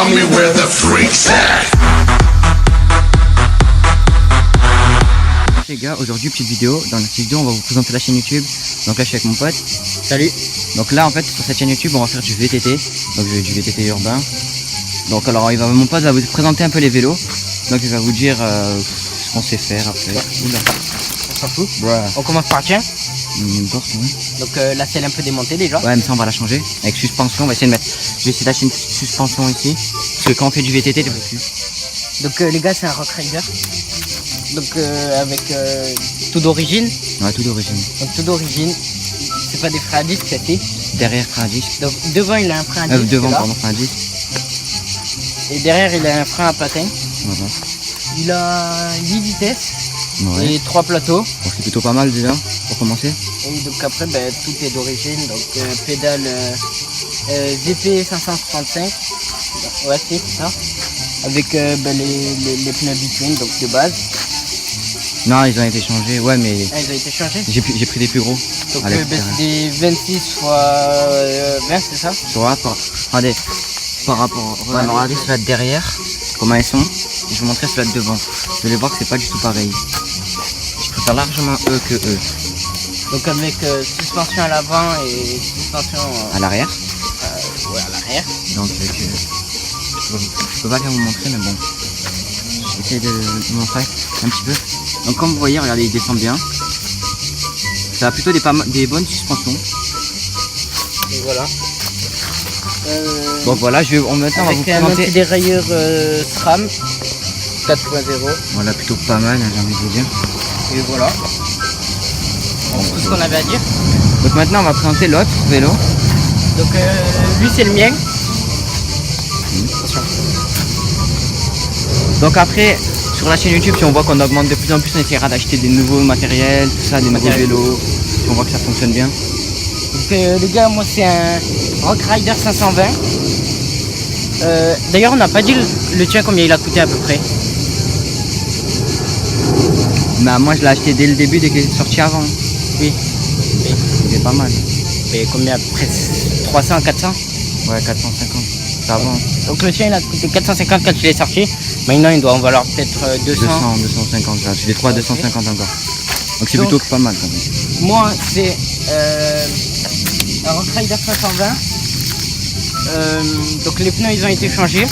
Tell me where the freaks at. Les gars, aujourd'hui petite vidéo. Dans cette vidéo on va vous présenter la chaîne YouTube. Donc là je suis avec mon pote. Salut. Donc là en fait sur cette chaîne YouTube on va faire du VTT. Donc du VTT urbain. Donc alors mon pote va vous présenter un peu les vélos. Donc il va vous dire ce qu'on sait faire après. Oula. On s'en fout. Ouais. On commence par tien. N'importe, ouais. Donc la selle un peu démontée déjà. Ouais mais ça on va la changer. Avec suspension, on va essayer de mettre. Je vais essayer d'acheter une petite suspension ici. Parce que quand on fait du VTT t'es pas plus. Donc les gars c'est un Rock Rider. Donc avec tout d'origine. Ouais, tout d'origine. Donc tout d'origine. C'est pas des freins à disque c'est. Derrière frein à disque. Donc devant il a un frein à disque. Devant là. pardon, frein à disque. Et derrière il a un frein à patin. Voilà. Il a 8 vitesses Ouais. et 3 plateaux. Bon, c'est plutôt pas mal déjà pour commencer. Et donc après tout est d'origine. Donc pédale VP 535. Ouais c'est ça. Avec les pneus bitume donc de base. Non, ils ont été changés, ouais, mais Ah, ils ont été changés. j'ai pris des plus gros. Donc Allez, c'est des 26 x 20 c'est ça. Tu vois, regardez, par rapport, regardez ceux-là de derrière, comment ils sont, et je vais vous montrer ceux-là de devant. Vous allez voir que c'est pas du tout pareil. Je préfère largement eux que eux. Donc avec suspension à l'avant et suspension À l'arrière, ouais, à l'arrière. donc je peux pas bien vous montrer, mais bon, je vais essayer de vous montrer un petit peu. Donc comme vous voyez, regardez, il descend bien. Ça a plutôt des bonnes suspensions. Et voilà. Bon voilà, maintenant on va vous Avec un présenter. anti-dérailleur SRAM 4.0. Voilà, plutôt pas mal, hein, j'ai envie de vous dire. Et voilà. Tout ce qu'on avait à dire. Donc maintenant on va présenter l'autre vélo. Donc lui c'est le mien. Donc après, sur la chaîne YouTube, si on voit qu'on augmente de plus en plus, on essaiera d'acheter des nouveaux matériels, tout ça, des nouveaux vélos. Si on voit que ça fonctionne bien. Donc les gars, moi c'est un Rock Rider 520. D'ailleurs on n'a pas dit le tien combien il a coûté à peu près. Bah moi je l'ai acheté dès le début, dès qu'il est sorti avant. Oui. Il est pas mal. Mais combien à peu près 300, 400. Ouais, 450. C'est avant. Donc le tien il a coûté 450 quand il est sorti. Maintenant il doit en valoir peut-être 200. 250 là. Je les 3 250 encore. Donc c'est plutôt pas mal quand même. Moi c'est un Rock Rider 520. Donc les pneus ils ont été changés.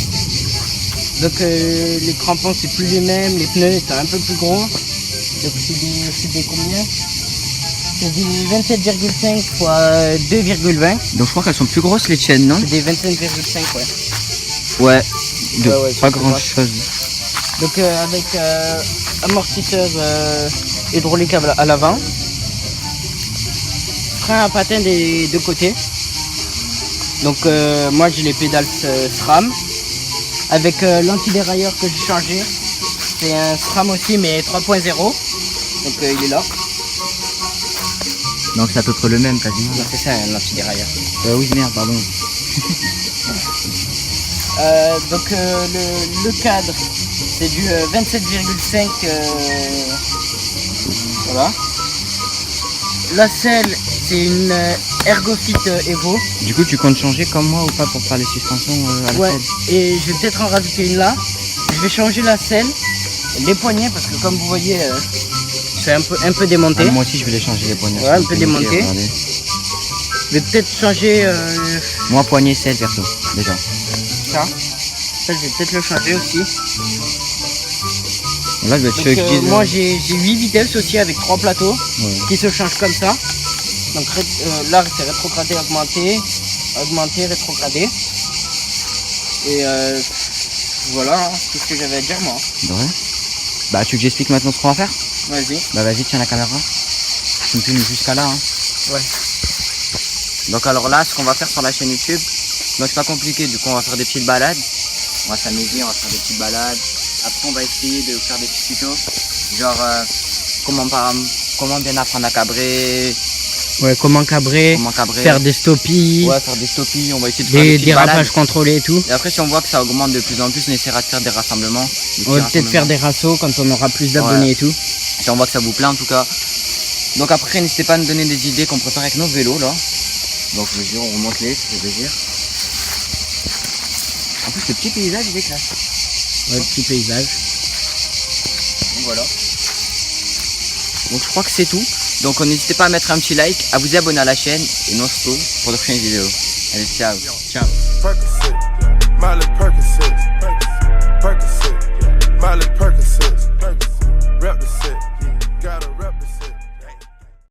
Donc les crampons c'est plus les mêmes, les pneus sont un peu plus gros. Donc c'est des combien? C'est des 27,5 x 2,20. Donc je crois qu'elles sont plus grosses les tiennes, non? C'est des 25,5 ouais. Ouais. Ouais, pas c'est grand pas chose. Donc avec amortisseur hydraulique à l'avant. Frein à patin des deux côtés. Donc moi j'ai les pédales SRAM. Avec l'antidérailleur que j'ai changé. C'est un SRAM aussi mais 3.0. Donc il est là. Donc c'est à peu près le même quasiment. Donc c'est ça un antidérailleur. Oui merde, pardon. Donc le cadre c'est du 27,5 voilà. La selle c'est une Ergofit Evo. Du coup tu comptes changer comme moi ou pas pour faire les suspensions à la Ouais. selle? Et je vais peut-être en rajouter une là. Je vais changer la selle, les poignets parce que comme vous voyez c'est un peu démonté. Ah, moi aussi je vais les changer les poignets. Ouais, un peu démonté. Regardez. Je vais peut-être changer Moi poignet selle perso, déjà. ça. Ça je vais peut-être le changer aussi. Là je vais Donc, te moi j'ai 8 vitesses aussi avec 3 plateaux qui se changent comme ça. Donc là c'est rétrogradé, augmenté, rétrogradé. Et voilà, c'est ce que j'avais à dire moi. Ouais. Bah tu veux que j'explique maintenant ce qu'on va faire? Vas-y. Bah vas-y, tiens la caméra. Tu me filmes jusqu'à là. Hein. Ouais. Donc alors là, ce qu'on va faire sur la chaîne YouTube, donc c'est pas compliqué, du coup on va faire des petites balades. On va s'amuser, on va faire des petites balades. Après on va essayer de faire des petits tutos. Genre comment bien apprendre à cabrer. Ouais, comment cabrer, faire des stoppies, Ouais, faire des stoppies, on va essayer de faire des des petites dérapages balades. contrôlés et tout. Et après si on voit que ça augmente de plus en plus, on essaiera de faire des rassemblements. On va peut-être faire des rassos quand on aura plus d'abonnés et tout. Si on voit que ça vous plaît en tout cas. Donc après n'hésitez pas à nous donner des idées qu'on prépare avec nos vélos là. Donc je veux dire, on remonte les, ça fait plaisir. En plus, le petit paysage, il est classe. Ouais, petit paysage. Donc voilà. Donc je crois que c'est tout. Donc n'hésitez pas à mettre un petit like, à vous abonner à la chaîne et nous on se retrouve pour de prochaines vidéos. Allez, ciao. Ciao. Percocet, Malibu.